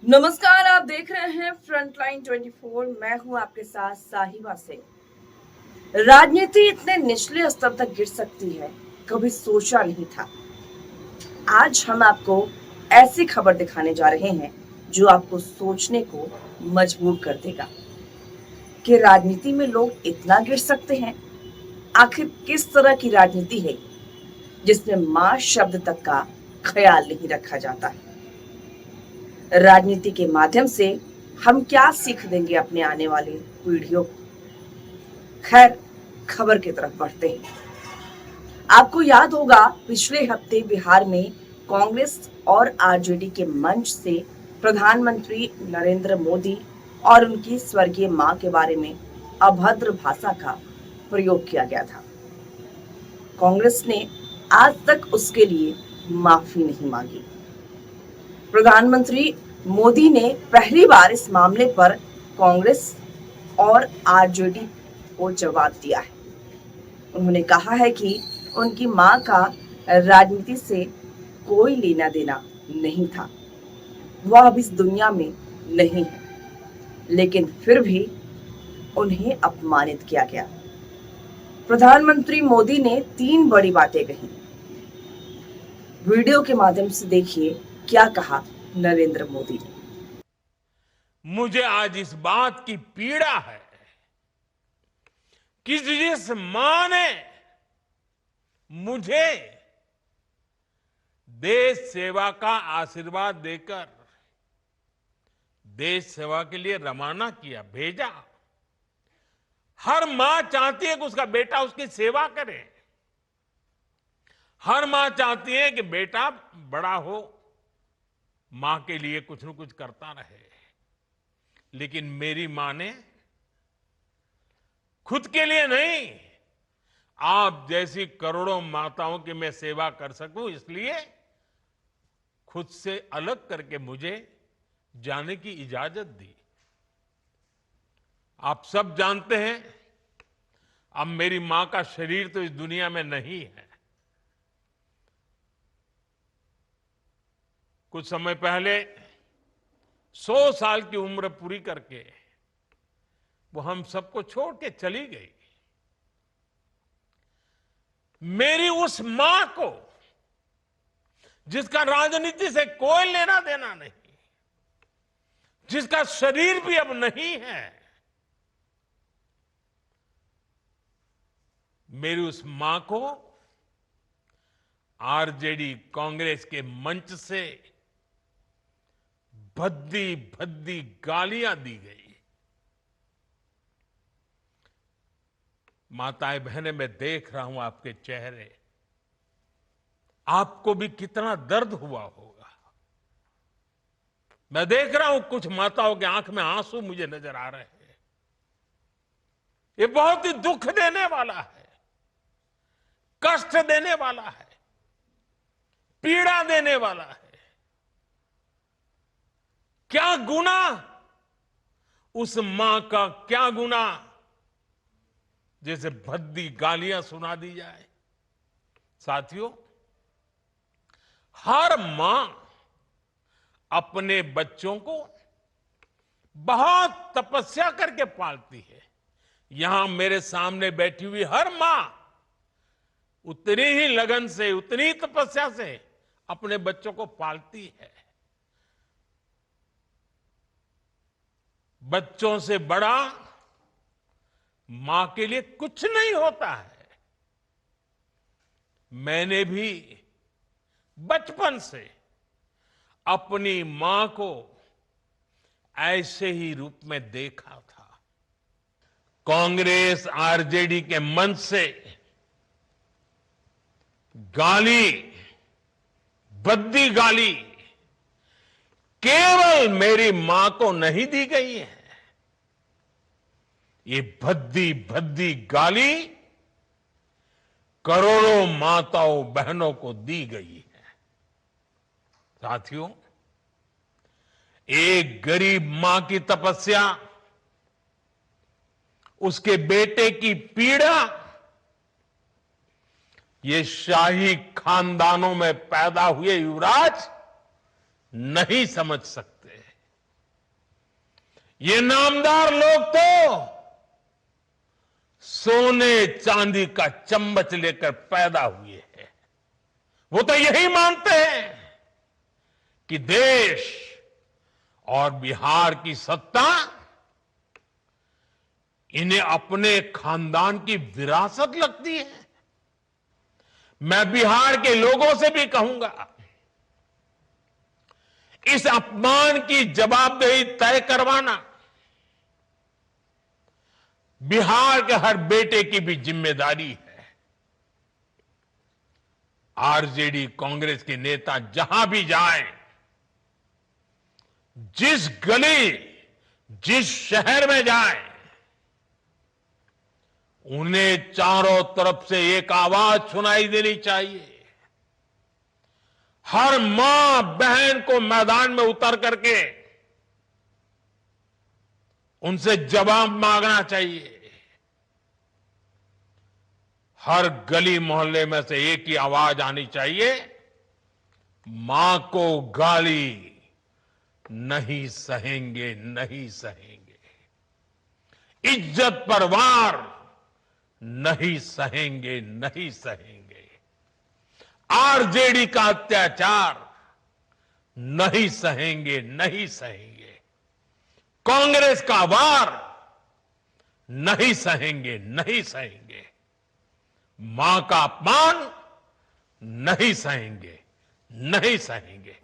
नमस्कार, आप देख रहे हैं फ्रंटलाइन 24। मैं हूं आपके साथ साहिबा से। राजनीति इतने निचले स्तर तक गिर सकती है, कभी सोचा नहीं था। आज हम आपको ऐसी खबर दिखाने जा रहे हैं जो आपको सोचने को मजबूर कर देगा कि राजनीति में लोग इतना गिर सकते हैं। आखिर किस तरह की राजनीति है जिसमें मां शब्द तक का ख्याल नहीं रखा जाता है। राजनीति के माध्यम से हम क्या सीख देंगे अपने आने वाली पीढ़ियों को। खैर, खबर की तरफ बढ़ते हैं। आपको याद होगा, पिछले हफ्ते बिहार में कांग्रेस और आरजेडी के मंच से प्रधानमंत्री नरेंद्र मोदी और उनकी स्वर्गीय मां के बारे में अभद्र भाषा का प्रयोग किया गया था। कांग्रेस ने आज तक उसके लिए माफी नहीं मांगी। प्रधानमंत्री मोदी ने पहली बार इस मामले पर कांग्रेस और आरजेडी को जवाब दिया है। उन्होंने कहा है कि उनकी मां का राजनीति से कोई लेना देना नहीं था, वह अब इस दुनिया में नहीं है, लेकिन फिर भी उन्हें अपमानित किया गया। प्रधानमंत्री मोदी ने 3 बड़ी बातें कही। वीडियो के माध्यम से देखिए क्या कहा नरेंद्र मोदी ने। मुझे आज इस बात की पीड़ा है कि जिस मां ने मुझे देश सेवा का आशीर्वाद देकर देश सेवा के लिए रवाना किया, भेजा। हर मां चाहती है कि उसका बेटा उसकी सेवा करे। हर मां चाहती है कि बेटा बड़ा हो, मां के लिए कुछ न कुछ करता रहे। लेकिन मेरी मां ने खुद के लिए नहीं, आप जैसी करोड़ों माताओं की मैं सेवा कर सकूं, इसलिए खुद से अलग करके मुझे जाने की इजाजत दी। आप सब जानते हैं, अब मेरी मां का शरीर तो इस दुनिया में नहीं है। कुछ समय पहले 100 साल की उम्र पूरी करके वो हम सबको छोड़ के चली गई। मेरी उस मां को, जिसका राजनीति से कोई लेना देना नहीं, जिसका शरीर भी अब नहीं है, मेरी उस मां को आरजेडी कांग्रेस के मंच से भद्दी भद्दी गालियां दी गई। माताएं बहनें, मैं देख रहा हूं आपके चेहरे, आपको भी कितना दर्द हुआ होगा। मैं देख रहा हूं कुछ माताओं के आंख में आंसू मुझे नजर आ रहे हैं। ये बहुत ही दुख देने वाला है, कष्ट देने वाला है, पीड़ा देने वाला है। क्या गुनाह, उस मां का क्या गुनाह जैसे भद्दी गालियां सुना दी जाए। साथियों, हर मां अपने बच्चों को बहुत तपस्या करके पालती है। यहां मेरे सामने बैठी हुई हर मां उतनी ही लगन से, उतनी तपस्या से अपने बच्चों को पालती है। बच्चों से बड़ा मां के लिए कुछ नहीं होता है। मैंने भी बचपन से अपनी मां को ऐसे ही रूप में देखा था। कांग्रेस आरजेडी के मंच से गाली, भद्दी गाली केवल मेरी मां को नहीं दी गई है, ये भद्दी भद्दी गाली करोड़ों माताओं बहनों को दी गई है। साथियों, एक गरीब मां की तपस्या, उसके बेटे की पीड़ा, ये शाही खानदानों में पैदा हुए युवराज नहीं समझ सकते। ये नामदार लोग तो सोने चांदी का चम्मच लेकर पैदा हुए हैं। वो तो यही मानते हैं कि देश और बिहार की सत्ता इन्हें अपने खानदान की विरासत लगती है। मैं बिहार के लोगों से भी कहूंगा, इस अपमान की जवाबदेही तय करवाना बिहार के हर बेटे की भी जिम्मेदारी है। आरजेडी कांग्रेस के नेता जहां भी जाएं, जिस गली, जिस शहर में जाएं, उन्हें चारों तरफ से एक आवाज सुनाई देनी चाहिए। हर मां बहन को मैदान में उतर करके उनसे जवाब मांगना चाहिए। हर गली मोहल्ले में से एक ही आवाज आनी चाहिए, मां को गाली नहीं सहेंगे, नहीं सहेंगे। इज्जत पर वार नहीं सहेंगे, नहीं सहेंगे। आरजेडी का अत्याचार नहीं सहेंगे, नहीं सहेंगे। कांग्रेस का वार नहीं सहेंगे, नहीं सहेंगे। मां का अपमान नहीं सहेंगे, नहीं सहेंगे।